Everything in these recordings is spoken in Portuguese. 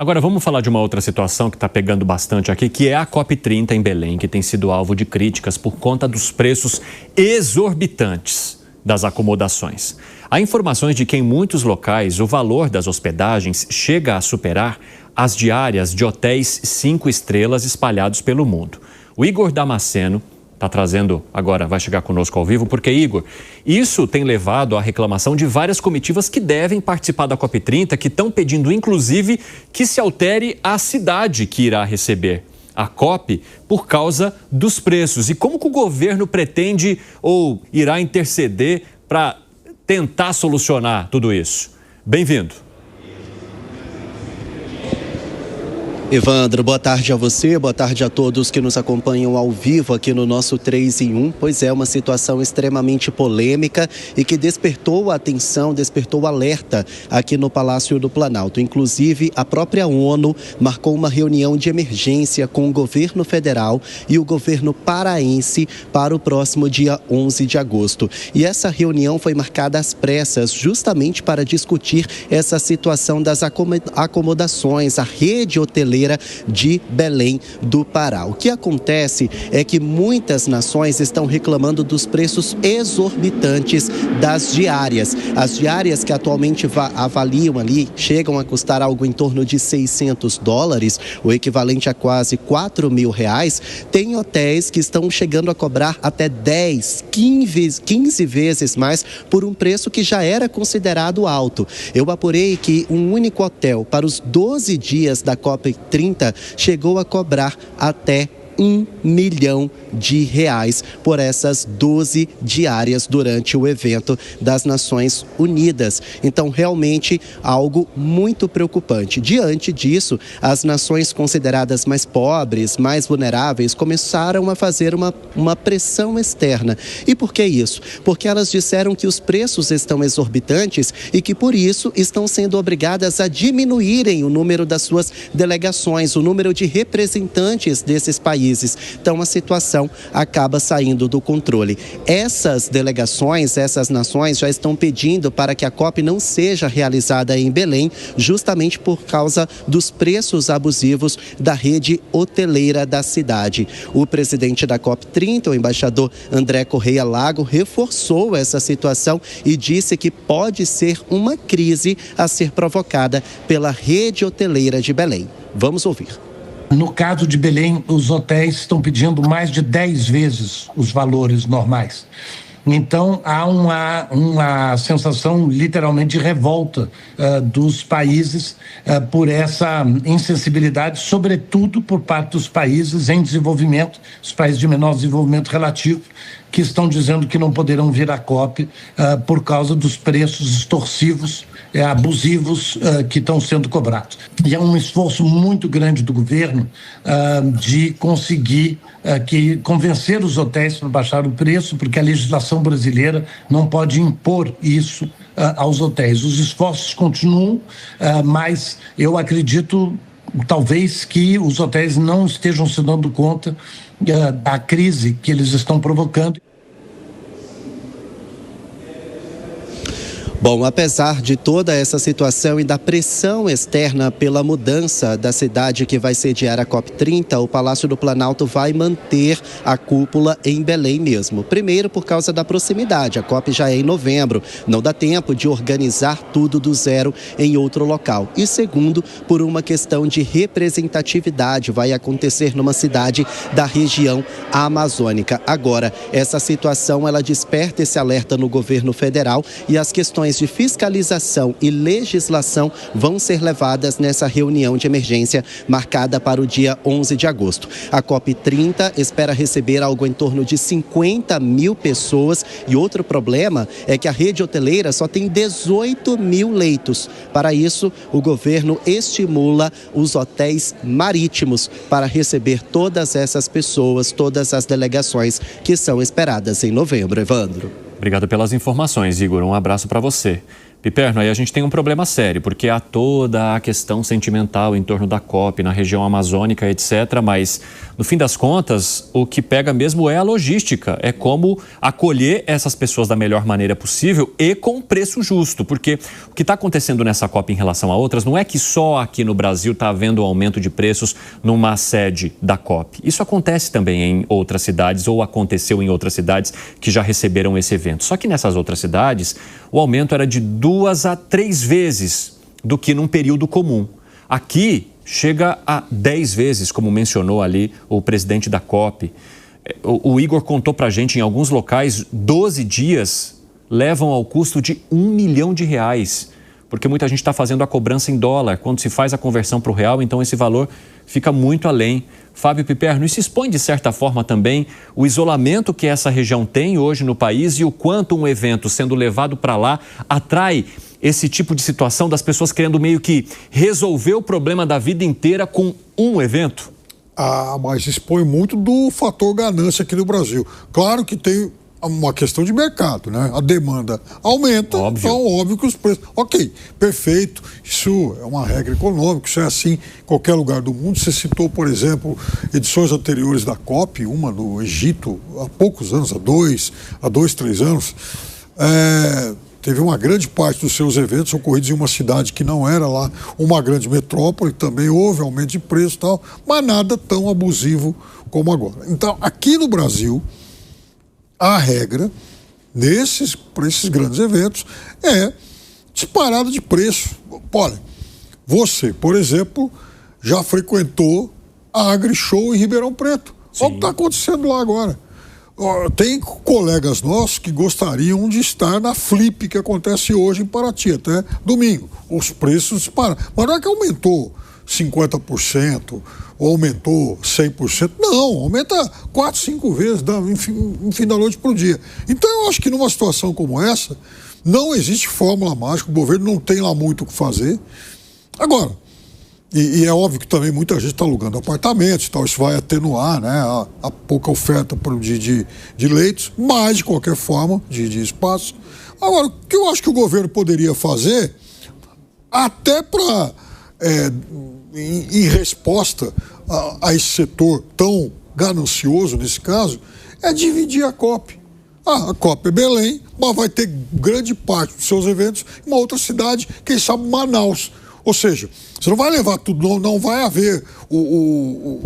Agora vamos falar de uma outra situação que está pegando bastante aqui, que é a COP30 em Belém, que tem sido alvo de críticas por conta dos preços exorbitantes das acomodações. Há informações de que em muitos locais o valor das hospedagens chega a superar as diárias de hotéis 5 estrelas espalhados pelo mundo. O Igor Damasceno está trazendo agora, vai chegar conosco ao vivo, porque, Igor, isso tem levado à reclamação de várias comitivas que devem participar da COP30, que estão pedindo, inclusive, que se altere a cidade que irá receber a COP por causa dos preços. E como que o governo pretende ou irá interceder para tentar solucionar tudo isso? Bem-vindo. Evandro, boa tarde a você, boa tarde a todos que nos acompanham ao vivo aqui no nosso 3 em 1. Pois é, uma situação extremamente polêmica e que despertou a atenção, despertou alerta aqui no Palácio do Planalto. Inclusive, a própria ONU marcou uma reunião de emergência com o governo federal e o governo paraense para o próximo dia 11 de agosto. E essa reunião foi marcada às pressas justamente para discutir essa situação das acomodações, a rede hoteleira de Belém do Pará. O que acontece é que muitas nações estão reclamando dos preços exorbitantes das diárias. As diárias que atualmente avaliam ali, chegam a custar algo em torno de $600, o equivalente a quase R$4.000. Tem hotéis que estão chegando a cobrar até 10, 15 vezes mais por um preço que já era considerado alto. Eu apurei que um único hotel para os 12 dias da COP30 chegou a cobrar até R$1 milhão por essas 12 diárias durante o evento das Nações Unidas. Então, realmente, algo muito preocupante. Diante disso, as nações consideradas mais pobres, mais vulneráveis, começaram a fazer uma pressão externa. E por que isso? Porque elas disseram que os preços estão exorbitantes e que, por isso, estão sendo obrigadas a diminuírem o número das suas delegações, o número de representantes desses países. Então, a situação acaba saindo do controle. Essas delegações, essas nações já estão pedindo para que a COP não seja realizada em Belém, justamente por causa dos preços abusivos da rede hoteleira da cidade. O presidente da COP30, o embaixador André Correia Lago, reforçou essa situação e disse que pode ser uma crise a ser provocada pela rede hoteleira de Belém. Vamos ouvir. No caso de Belém, os hotéis estão pedindo mais de 10 vezes os valores normais. Então, há uma sensação literalmente de revolta dos países por essa insensibilidade, sobretudo por parte dos países em desenvolvimento, os países de menor desenvolvimento relativo, que estão dizendo que não poderão vir à COP por causa dos preços extorsivos, abusivos que estão sendo cobrados. E é um esforço muito grande do governo de conseguir convencer os hotéis para baixar o preço, porque a legislação brasileira não pode impor isso aos hotéis. Os esforços continuam, mas eu acredito talvez que os hotéis não estejam se dando conta da crise que eles estão provocando. Bom, apesar de toda essa situação e da pressão externa pela mudança da cidade que vai sediar a COP30, o Palácio do Planalto vai manter a cúpula em Belém mesmo. Primeiro, por causa da proximidade. A COP já é em novembro, não dá tempo de organizar tudo do zero em outro local. E segundo, por uma questão de representatividade, vai acontecer numa cidade da região amazônica. Agora, essa situação, ela desperta esse alerta no governo federal e as questões de fiscalização e legislação vão ser levadas nessa reunião de emergência marcada para o dia 11 de agosto. A COP30 espera receber algo em torno de 50 mil pessoas e outro problema é que a rede hoteleira só tem 18 mil leitos. Para isso, o governo estimula os hotéis marítimos para receber todas essas pessoas, todas as delegações que são esperadas em novembro. Evandro. Obrigado pelas informações, Igor. Um abraço para você. Piperno, aí a gente tem um problema sério, porque há toda a questão sentimental em torno da COP, na região amazônica, etc. Mas, no fim das contas, o que pega mesmo é a logística. É como acolher essas pessoas da melhor maneira possível e com preço justo. Porque o que está acontecendo nessa COP em relação a outras não é que só aqui no Brasil está havendo um aumento de preços numa sede da COP. Isso acontece também em outras cidades ou aconteceu em outras cidades que já receberam esse evento. Só que nessas outras cidades, o aumento era de 2 a 3 vezes do que num período comum. Aqui chega a 10 vezes, como mencionou ali o presidente da COP. O Igor contou pra gente, em alguns locais, 12 dias levam ao custo de R$1 milhão, porque muita gente está fazendo a cobrança em dólar. Quando se faz a conversão para o real, então esse valor fica muito além. Fábio Piperno, isso expõe de certa forma também o isolamento que essa região tem hoje no país e o quanto um evento sendo levado para lá atrai esse tipo de situação das pessoas querendo meio que resolver o problema da vida inteira com um evento? Mas expõe muito do fator ganância aqui no Brasil. Claro que tem uma questão de mercado, né? A demanda aumenta, então óbvio que os preços... Ok, perfeito, isso é uma regra econômica, isso é assim em qualquer lugar do mundo. Você citou, por exemplo, edições anteriores da COP, uma no Egito, há poucos anos, há dois, 3 anos. Teve uma grande parte dos seus eventos ocorridos em uma cidade que não era lá uma grande metrópole, também houve aumento de preço e tal, mas nada tão abusivo como agora. Então, aqui no Brasil, a regra, para esses grandes eventos, é disparada de preço. Olha, você, por exemplo, já frequentou a AgriShow em Ribeirão Preto. Sim. Olha o que está acontecendo lá agora. Tem colegas nossos que gostariam de estar na Flip, que acontece hoje em Paraty, até domingo. Os preços dispararam. Mas não é que aumentou 50%, ou aumentou 100%. Não, aumenta 4, 5 vezes, no fim da noite para o dia. Então eu acho que numa situação como essa, não existe fórmula mágica, o governo não tem lá muito o que fazer. Agora, e é óbvio que também muita gente está alugando apartamentos e tal, isso vai atenuar, né, a pouca oferta de leitos, mas de qualquer forma, de espaço. Agora, o que eu acho que o governo poderia fazer, até para... em resposta a esse setor tão ganancioso nesse caso, é dividir a COP. A COP é Belém, mas vai ter grande parte dos seus eventos em uma outra cidade, quem sabe Manaus. Ou seja, você não vai levar tudo, não vai haver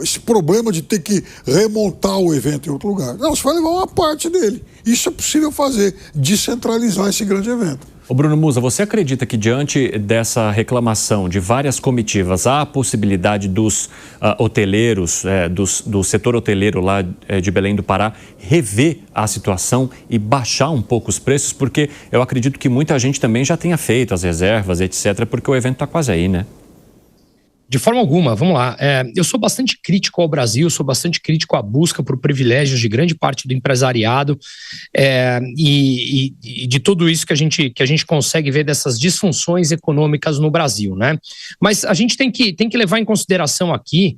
esse problema de ter que remontar o evento em outro lugar. Não, você vai levar uma parte dele. Isso é possível fazer, descentralizar esse grande evento. Ô Bruno Musa, você acredita que diante dessa reclamação de várias comitivas, há a possibilidade dos hoteleiros, do setor hoteleiro lá de Belém do Pará, rever a situação e baixar um pouco os preços? Porque eu acredito que muita gente também já tenha feito as reservas, etc., porque o evento está quase aí, né? De forma alguma, vamos lá. Eu sou bastante crítico ao Brasil, sou bastante crítico à busca por privilégios de grande parte do empresariado e de tudo isso que a gente consegue ver dessas disfunções econômicas no Brasil, né? Mas a gente tem que levar em consideração aqui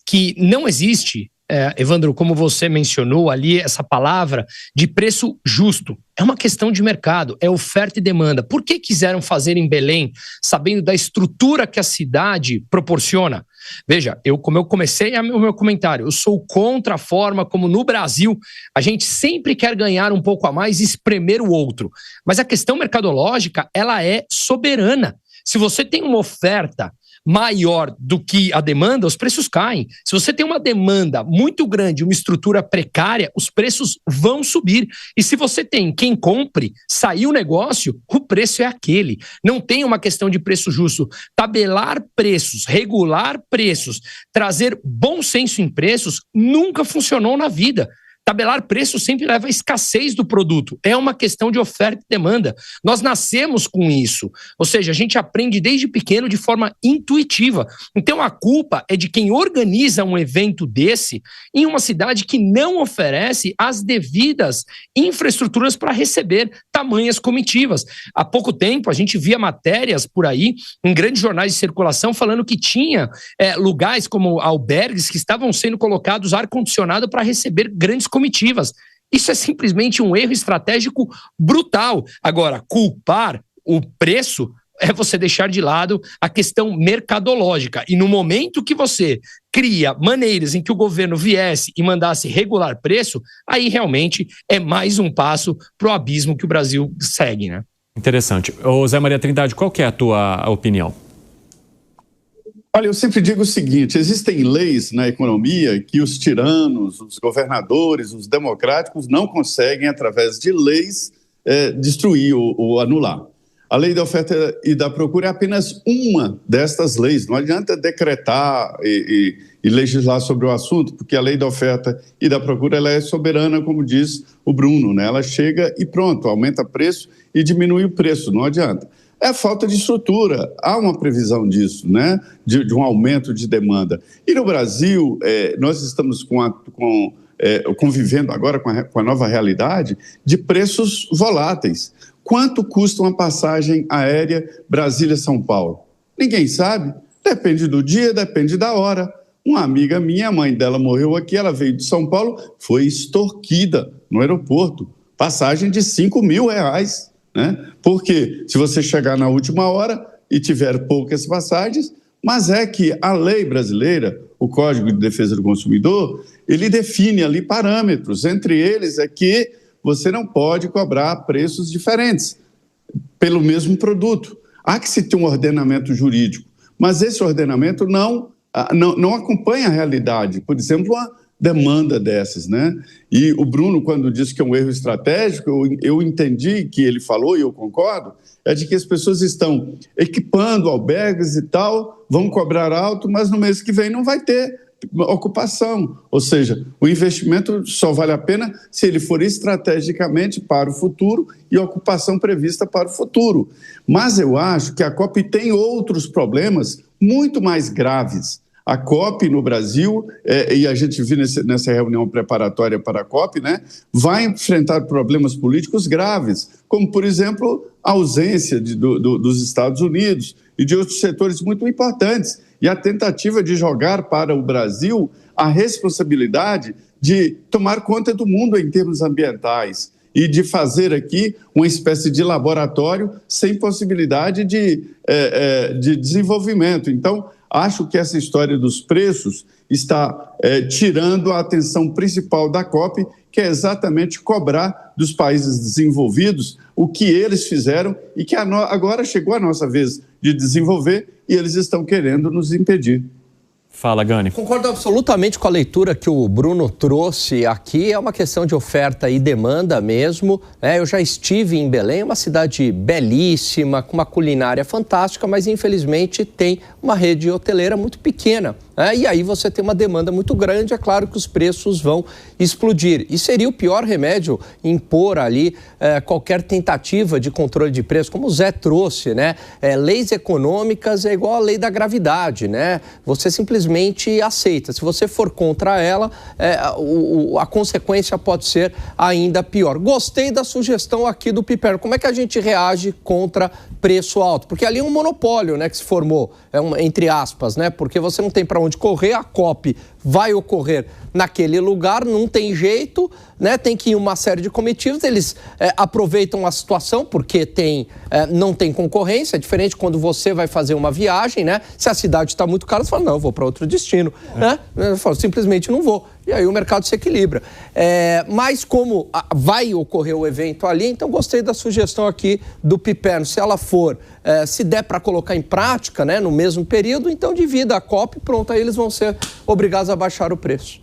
que não existe, Evandro, como você mencionou ali, essa palavra de preço justo. É uma questão de mercado, é oferta e demanda. Por que quiseram fazer em Belém, sabendo da estrutura que a cidade proporciona? Veja, como eu comecei o meu comentário, eu sou contra a forma como no Brasil a gente sempre quer ganhar um pouco a mais e espremer o outro. Mas a questão mercadológica, ela é soberana. Se você tem uma oferta maior do que a demanda, os preços caem. Se você tem uma demanda muito grande, uma estrutura precária, os preços vão subir. E se você tem quem compre, sair o negócio, o preço é aquele. Não tem uma questão de preço justo. Tabelar preços, regular preços, trazer bom senso em preços, nunca funcionou na vida. Tabelar preço sempre leva à escassez do produto. É uma questão de oferta e demanda. Nós nascemos com isso. Ou seja, a gente aprende desde pequeno de forma intuitiva. Então a culpa é de quem organiza um evento desse em uma cidade que não oferece as devidas infraestruturas para receber tamanhas comitivas. Há pouco tempo a gente via matérias por aí em grandes jornais de circulação falando que tinha lugares como albergues que estavam sendo colocados ar-condicionado para receber grandes comitivas. Isso é simplesmente um erro estratégico brutal. Agora, culpar o preço é você deixar de lado a questão mercadológica. E no momento que você cria maneiras em que o governo viesse e mandasse regular preço, aí realmente é mais um passo para o abismo que o Brasil segue, né? Interessante. Ô Zé Maria Trindade, qual que é a tua opinião? Olha, eu sempre digo o seguinte, existem leis na economia que os tiranos, os governadores, os democráticos não conseguem, através de leis, destruir ou anular. A lei da oferta e da procura é apenas uma destas leis. Não adianta decretar e legislar sobre o assunto, porque a lei da oferta e da procura ela é soberana, como diz o Bruno, né? Ela chega e pronto, aumenta preço e diminui o preço, não adianta. É a falta de estrutura. Há uma previsão disso, né? De um aumento de demanda. E no Brasil, nós estamos convivendo agora com a nova realidade de preços voláteis. Quanto custa uma passagem aérea Brasília-São Paulo? Ninguém sabe. Depende do dia, depende da hora. Uma amiga minha, a mãe dela morreu aqui, ela veio de São Paulo, foi extorquida no aeroporto. Passagem de R$5.000, né? Porque se você chegar na última hora e tiver poucas passagens, mas é que a lei brasileira, o Código de Defesa do Consumidor, ele define ali parâmetros. Entre eles é que você não pode cobrar preços diferentes pelo mesmo produto. Há que se ter um ordenamento jurídico, mas esse ordenamento não acompanha a realidade. Por exemplo, uma demanda dessas, né? E o Bruno, quando disse que é um erro estratégico, eu entendi que ele falou, e eu concordo, é de que as pessoas estão equipando albergues e tal, vão cobrar alto, mas no mês que vem não vai ter ocupação, ou seja, o investimento só vale a pena se ele for estrategicamente para o futuro e ocupação prevista para o futuro. Mas eu acho que a COP tem outros problemas muito mais graves. A COP no Brasil, e a gente viu nessa reunião preparatória para a COP, né, vai enfrentar problemas políticos graves, como, por exemplo, a ausência dos Estados Unidos e de outros setores muito importantes, e a tentativa de jogar para o Brasil a responsabilidade de tomar conta do mundo em termos ambientais e de fazer aqui uma espécie de laboratório sem possibilidade de desenvolvimento. Então, acho que essa história dos preços está tirando a atenção principal da COP, que é exatamente cobrar dos países desenvolvidos o que eles fizeram e que agora chegou a nossa vez de desenvolver e eles estão querendo nos impedir. Fala, Gani. Concordo absolutamente com a leitura que o Bruno trouxe aqui. É uma questão de oferta e demanda mesmo. Eu já estive em Belém, uma cidade belíssima, com uma culinária fantástica, mas infelizmente tem uma rede hoteleira muito pequena. E aí você tem uma demanda muito grande, é claro que os preços vão explodir. E seria o pior remédio impor ali qualquer tentativa de controle de preço, como o Zé trouxe, né? Leis econômicas é igual a lei da gravidade, né? Você simplesmente aceita. Se você for contra ela, a consequência pode ser ainda pior. Gostei da sugestão aqui do Piperno. Como é que a gente reage contra preço alto? Porque ali é um monopólio, né, que se formou, entre aspas, né? Porque você não tem para onde correr, a COP vai ocorrer naquele lugar, não tem jeito, né? Tem que ir uma série de comitivas, eles aproveitam a situação porque não tem concorrência, é diferente quando você vai fazer uma viagem, né? Se a cidade está muito cara, você fala, não, eu vou para outro destino, né? Eu falo, simplesmente não vou. E aí o mercado se equilibra. Mas como vai ocorrer o evento ali, então gostei da sugestão aqui do Piperno. Se ela for, se der para colocar em prática, né, no mesmo período, então divida a COP, pronto, aí eles vão ser obrigados a baixar o preço.